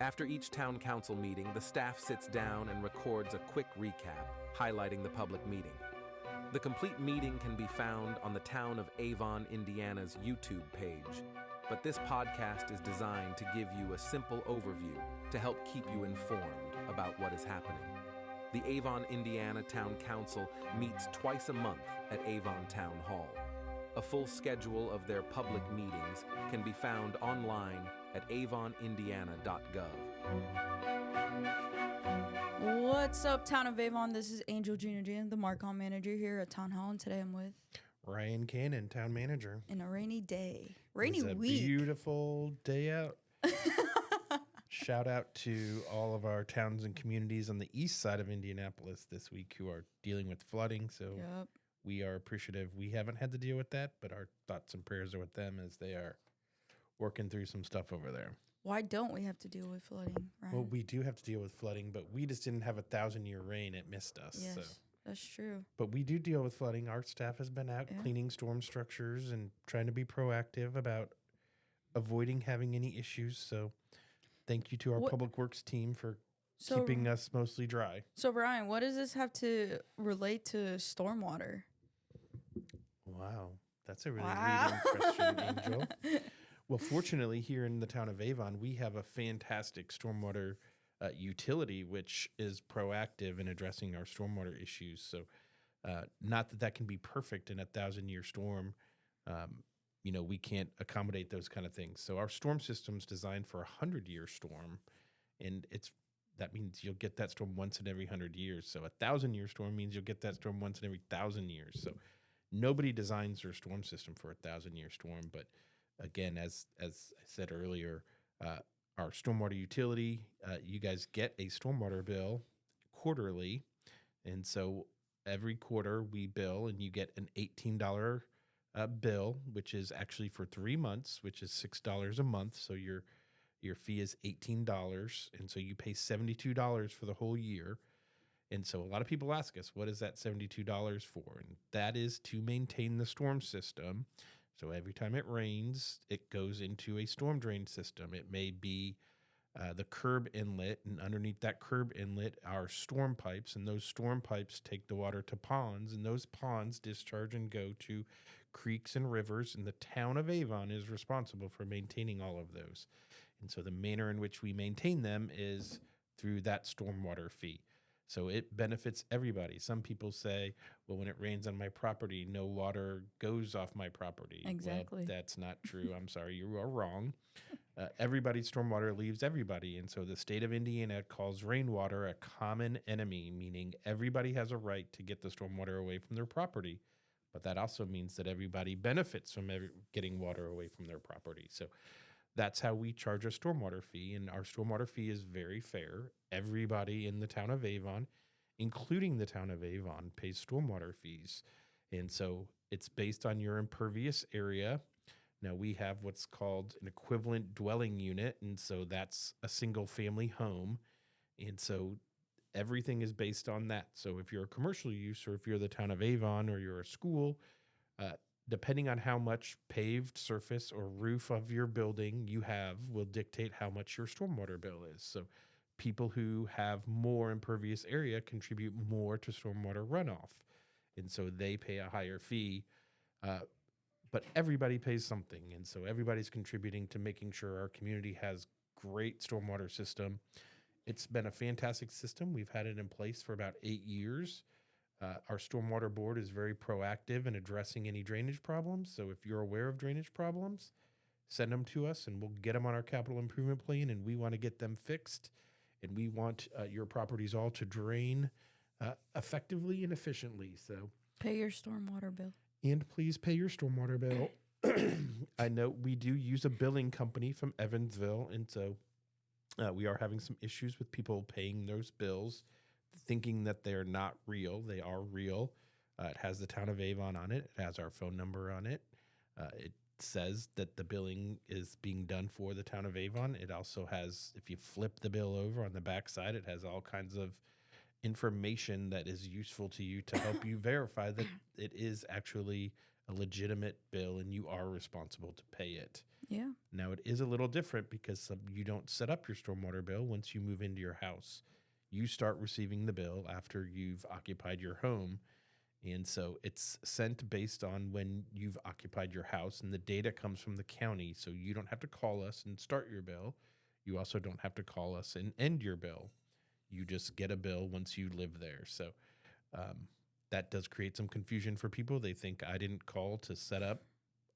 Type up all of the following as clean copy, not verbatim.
After each town council meeting, the staff sits down and records a quick recap, highlighting the public meeting. The complete meeting can be found on the town of Avon, Indiana's YouTube page, but this podcast is designed to give you a simple overview to help keep you informed about what is happening. The Avon, Indiana Town Council meets twice a month at Avon Town Hall. A full schedule of their public meetings can be found online at avonindiana.gov. What's up, Town of Avon? This is Angel Jr. Jan, the Marcom manager here at Town Hall, and today I'm with Ryan Cannon, town manager. In a rainy day. Rainy it's a week. Beautiful day out. Shout out to all of our towns and communities on the east side of Indianapolis this week who are dealing with flooding. So we are appreciative. We haven't had to deal with that, but our thoughts and prayers are with them as they are working through some stuff over there. Why don't we have to deal with flooding, Ryan? Well, we do have to deal with flooding, but we just didn't have a 1,000-year rain. It missed us. Yes, so. That's true. But we do deal with flooding. Our staff has been out cleaning storm structures and trying to be proactive about avoiding having any issues. So thank you to our public works team for keeping us mostly dry. So, Ryan, what does this have to relate to stormwater? Wow. That's a really leading question, Angel. Well, fortunately, here in the town of Avon, we have a fantastic stormwater utility, which is proactive in addressing our stormwater issues. So not that can be perfect in a 1,000-year storm. We can't accommodate those kind of things. So our storm system's designed for a 100-year storm, and that means you'll get that storm once in every 100 years. So a 1,000-year storm means you'll get that storm once in every 1,000 years. So nobody designs their storm system for a 1,000-year storm. But again, as I said earlier, our stormwater utility, you guys get a stormwater bill quarterly. And so every quarter we bill and you get an $18 bill, which is actually for 3 months, which is $6 a month. So your fee is $18. And so you pay $72 for the whole year. And so a lot of people ask us, what is that $72 for? And that is to maintain the storm system. So every time it rains, it goes into a storm drain system. It may be the curb inlet, and underneath that curb inlet are storm pipes, and those storm pipes take the water to ponds, and those ponds discharge and go to creeks and rivers, and the town of Avon is responsible for maintaining all of those. And so the manner in which we maintain them is through that stormwater fee. So it benefits everybody. Some people say, well, when it rains on my property, no water goes off my property. Exactly. Well, that's not true. I'm sorry, you are wrong. Everybody's stormwater leaves everybody. And so the state of Indiana calls rainwater a common enemy, meaning everybody has a right to get the stormwater away from their property. But that also means that everybody benefits from getting water away from their property. So that's how we charge a stormwater fee, and our stormwater fee is very fair. Everybody in the town of Avon, including the town of Avon, pays stormwater fees. And so it's based on your impervious area. Now, we have what's called an equivalent dwelling unit, and so that's a single-family home. And so everything is based on that. So if you're a commercial use, or if you're the town of Avon, or you're a school, depending on how much paved surface or roof of your building you have will dictate how much your stormwater bill is. So people who have more impervious area contribute more to stormwater runoff. And so they pay a higher fee, but everybody pays something. And so everybody's contributing to making sure our community has great stormwater system. It's been a fantastic system. We've had it in place for about 8 years. Our stormwater board is very proactive in addressing any drainage problems. So if you're aware of drainage problems, send them to us and we'll get them on our capital improvement plan, and we want to get them fixed. And we want your properties all to drain effectively and efficiently. So pay your stormwater bill. And please pay your stormwater bill. I know we do use a billing company from Evansville, and so we are having some issues with people paying those bills, thinking that they're not real. They are real. It has the town of Avon on it. It has our phone number on it. It says that the billing is being done for the town of Avon. It also has, if you flip the bill over on the back side, it has all kinds of information that is useful to you to help you verify that it is actually a legitimate bill and you are responsible to pay it. Yeah. Now, it is a little different because you don't set up your stormwater bill once you move into your house. You start receiving the bill after you've occupied your home. And so it's sent based on when you've occupied your house, and the data comes from the county. So you don't have to call us and start your bill. You also don't have to call us and end your bill. You just get a bill once you live there. So that does create some confusion for people. They think I didn't call to set up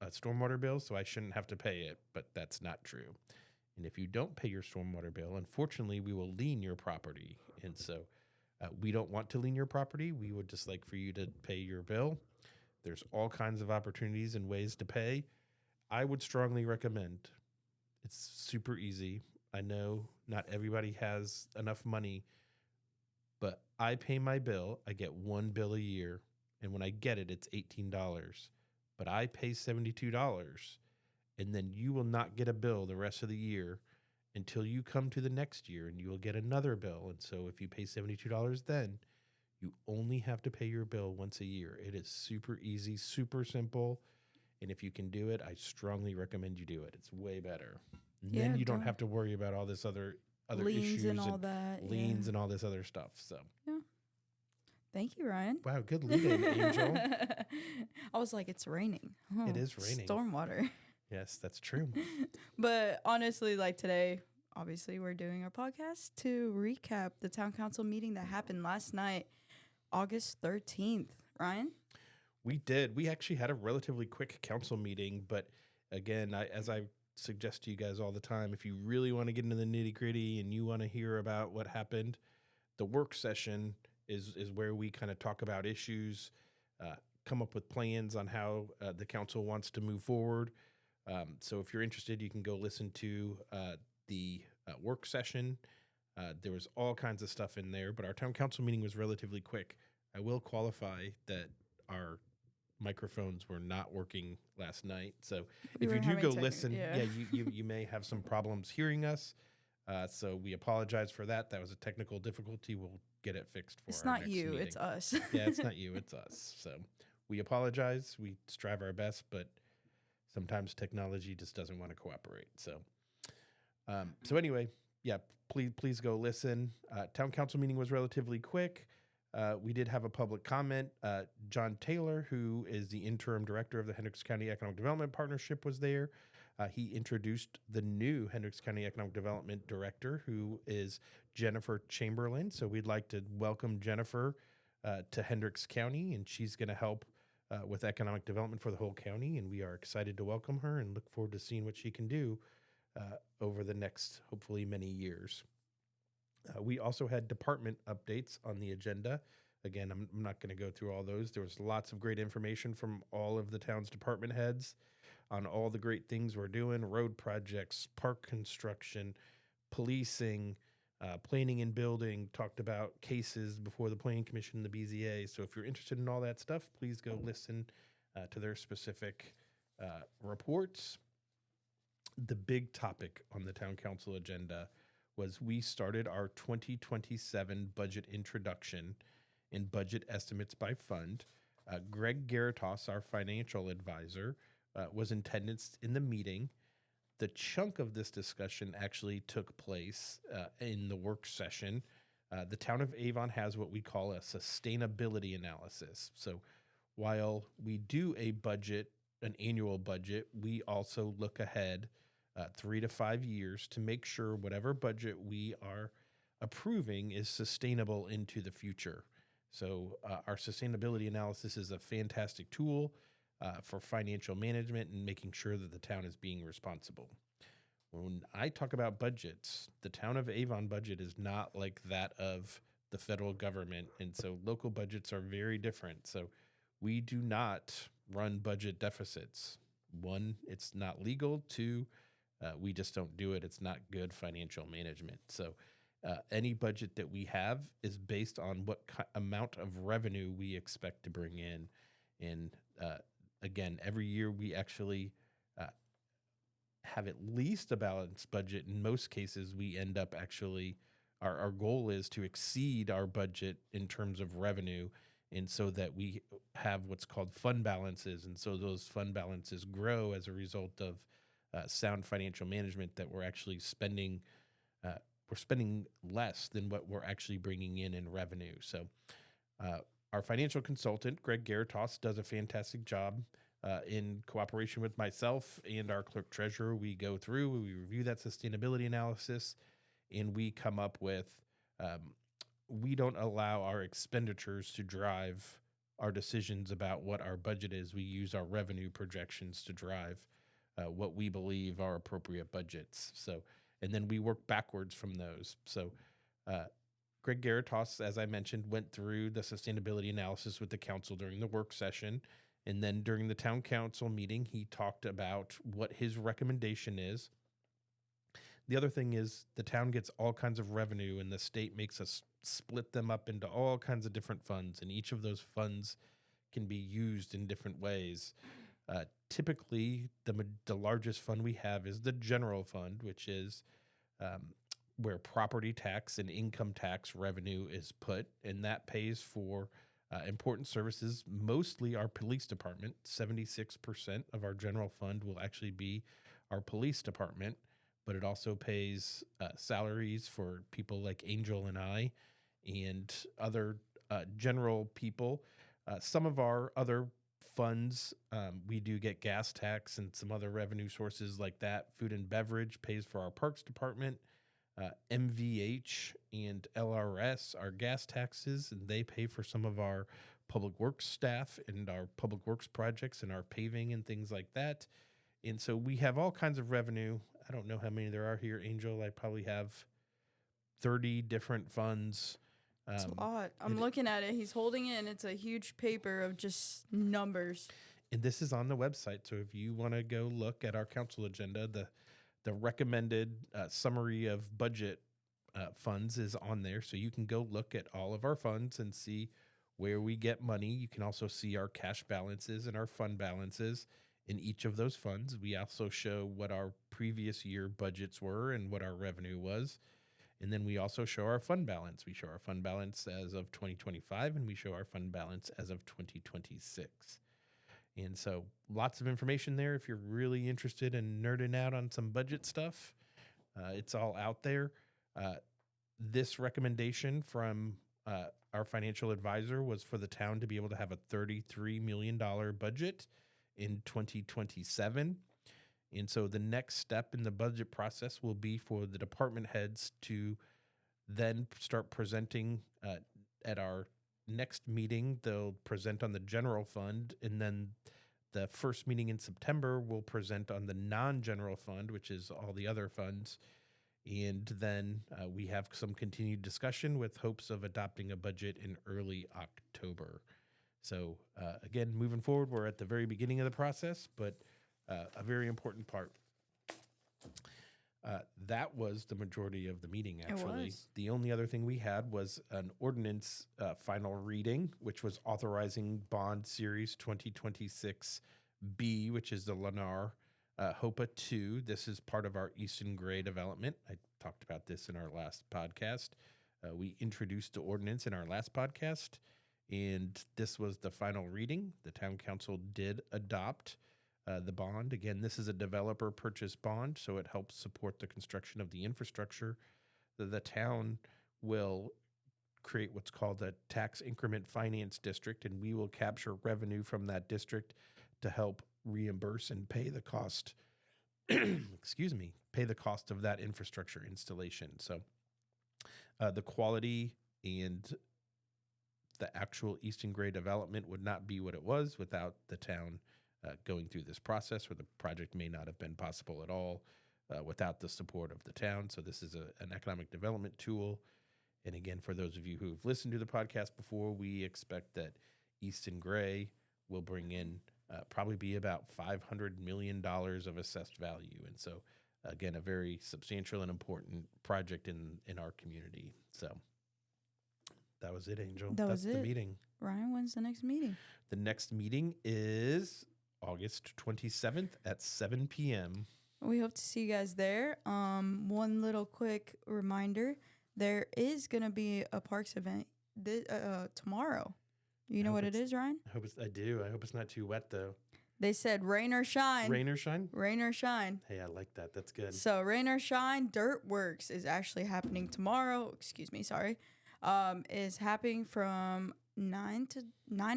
a stormwater bill, so I shouldn't have to pay it, but that's not true. And if you don't pay your stormwater bill, unfortunately, we will lien your property. And so we don't want to lien your property. We would just like for you to pay your bill. There's all kinds of opportunities and ways to pay. I would strongly recommend. It's super easy. I know not everybody has enough money, but I pay my bill. I get one bill a year, and when I get it, it's $18. But I pay $72, and then you will not get a bill the rest of the year until you come to the next year, and you will get another bill. And so if you pay $72 then, you only have to pay your bill once a year. It is super easy, super simple, and if you can do it, I strongly recommend you do it. It's way better. And then you don't have to worry about all this other liens issues and all that. liens and all this other stuff. So yeah. Thank you, Ryan. Wow, good lead-in, Angel. I was like, it's raining. Oh, It is raining. Stormwater. Yes, that's true. But honestly, like today, obviously we're doing our podcast to recap the town council meeting that happened last night, August 13th. Ryan? We did. We actually had a relatively quick council meeting, but again, as I suggest to you guys all the time, if you really want to get into the nitty-gritty and you want to hear about what happened, the work session is where we kind of talk about issues, come up with plans on how the council wants to move forward. So if you're interested, you can go listen to the work session. There was all kinds of stuff in there, but our town council meeting was relatively quick. I will qualify that our microphones were not working last night. So if you do go listen, you may have some problems hearing us. So we apologize for that. That was a technical difficulty. We'll get it fixed for it's our not next you, meeting. It's us. Yeah, it's not you, it's us. So we apologize. We strive our best, but sometimes technology just doesn't want to cooperate. So, so anyway, yeah, please go listen. Town council meeting was relatively quick. We did have a public comment. John Taylor, who is the interim director of the Hendricks County Economic Development Partnership, was there. He introduced the new Hendricks County Economic Development Director, who is Jennifer Chamberlain. So we'd like to welcome Jennifer to Hendricks County, and she's going to help with economic development for the whole county. And we are excited to welcome her and look forward to seeing what she can do over the next, hopefully, many years. We also had department updates on the agenda. Again, I'm not going to go through all those. There was lots of great information from all of the town's department heads on all the great things we're doing: road projects, park construction, policing, planning and building. Talked about cases before the Planning Commission and the BZA. So if you're interested in all that stuff, please go listen to their specific reports. The big topic on the town council agenda was we started our 2027 budget introduction and budget estimates by fund. Greg Garatos, our financial advisor, was in attendance in the meeting. The chunk of this discussion actually took place in the work session. The town of Avon has what we call a sustainability analysis. So while we do a budget, an annual budget, we also look ahead 3 to 5 years to make sure whatever budget we are approving is sustainable into the future. So our sustainability analysis is a fantastic tool for financial management and making sure that the town is being responsible. When I talk about budgets, the town of Avon budget is not like that of the federal government. And so local budgets are very different. So we do not run budget deficits. One, it's not legal. Two, we just don't do it. It's not good financial management. So any budget that we have is based on what amount of revenue we expect to bring in. And again, every year we actually have at least a balanced budget. In most cases, we end up actually, our goal is to exceed our budget in terms of revenue and so that we have what's called fund balances, and so those fund balances grow as a result of sound financial management, that we're actually spending less than what we're actually bringing in revenue. So our financial consultant, Greg Garatos, does a fantastic job in cooperation with myself and our clerk treasurer. We go through, we review that sustainability analysis, and we come up with, we don't allow our expenditures to drive our decisions about what our budget is. We use our revenue projections to drive what we believe are appropriate budgets. So, and then we work backwards from those. So, Greg Garatos, as I mentioned, went through the sustainability analysis with the council during the work session. And then during the town council meeting, he talked about what his recommendation is. The other thing is the town gets all kinds of revenue, and the state makes us split them up into all kinds of different funds, and each of those funds can be used in different ways. Typically, the largest fund we have is the general fund, which is where property tax and income tax revenue is put, and that pays for important services, mostly our police department. 76% of our general fund will actually be our police department, but it also pays salaries for people like Angel and I and other general people. Some of our other funds, we do get gas tax and some other revenue sources like that. Food and beverage pays for our parks department. MVH and LRS are gas taxes, and they pay for some of our public works staff and our public works projects and our paving and things like that. And so we have all kinds of revenue. I don't know how many there are here, Angel. I probably have 30 different funds. It's a lot. I'm looking at it. He's holding it, and it's a huge paper of just numbers. And this is on the website. So if you want to go look at our council agenda, the recommended summary of budget funds is on there. So you can go look at all of our funds and see where we get money. You can also see our cash balances and our fund balances in each of those funds. We also show what our previous year budgets were and what our revenue was. And then we also show our fund balance. We show our fund balance as of 2025, and we show our fund balance as of 2026. And so lots of information there. If you're really interested in nerding out on some budget stuff, it's all out there. This recommendation from our financial advisor was for the town to be able to have a $33 million budget in 2027. And so the next step in the budget process will be for the department heads to then start presenting at our next meeting. They'll present on the general fund, and then the first meeting in September will present on the non-general fund, which is all the other funds. And then we have some continued discussion with hopes of adopting a budget in early October. So again, moving forward, we're at the very beginning of the process, but a very important part. That was the majority of the meeting, actually. The only other thing we had was an ordinance final reading, which was authorizing Bond Series 2026B, which is the Lennar HOPA 2. This is part of our Easton Gray development. I talked about this in our last podcast. We introduced the ordinance in our last podcast, and this was the final reading. The town council did adopt the bond. Again, this is a developer purchase bond, so it helps support the construction of the infrastructure. The town will create what's called a tax increment finance district, and we will capture revenue from that district to help reimburse and pay the cost, pay the cost of that infrastructure installation. So the quality and the actual Easton Gray development would not be what it was without the town going through this process, where the project may not have been possible at all without the support of the town. So this is an economic development tool. And again, for those of you who've listened to the podcast before, we expect that Easton Gray will bring in probably be about $500 million of assessed value. And so, again, a very substantial and important project in our community. So that was it, Angel. That's the meeting. Ryan, when's the next meeting? The next meeting is August 27th at 7 p.m. We hope to see you guys there. One little quick reminder, there is going to be a parks event tomorrow. You know what it is, Ryan? I do. I hope it's not too wet though. They said rain or shine. Rain or shine? Rain or shine. Hey, I like that. That's good. So rain or shine, Dirt Works is actually happening tomorrow. Excuse me, sorry. Is happening from 9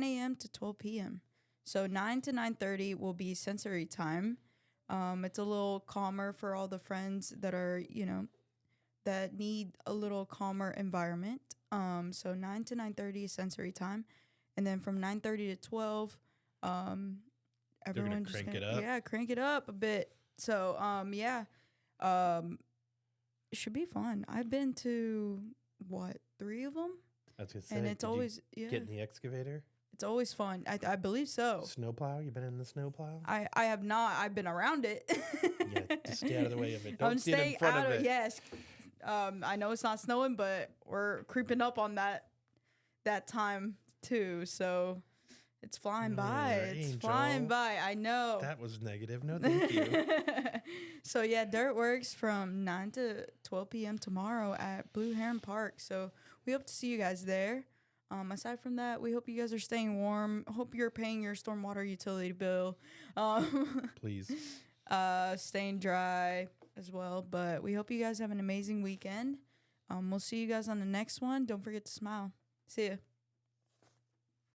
a.m. to 12 p.m. So 9 to 9:30 will be sensory time. It's a little calmer for all the friends that are, that need a little calmer environment. So 9 to 9:30 is sensory time. And then from 9:30 to 12, everyone just crank it up. Yeah, crank it up a bit. So, it should be fun. I've been to 3 of them, I was gonna say, and it's always get in the excavator. it's always fun. I believe so. Snowplow? You been in the snowplow? I have not. I've been around it. Yeah, just stay out of the way of it. Don't I'm sit in staying front out of it. Yes. I know it's not snowing, but we're creeping up on that time too. So it's flying by. It's Angel. flying by. I know. That was negative. No, thank you. So yeah, Dirt Works from 9 to 12 p.m. tomorrow at Blue Heron Park. So we hope to see you guys there. Aside from that, we hope you guys are staying warm. Hope you're paying your stormwater utility bill. Please. Staying dry as well. But we hope you guys have an amazing weekend. We'll see you guys on the next one. Don't forget to smile. See ya.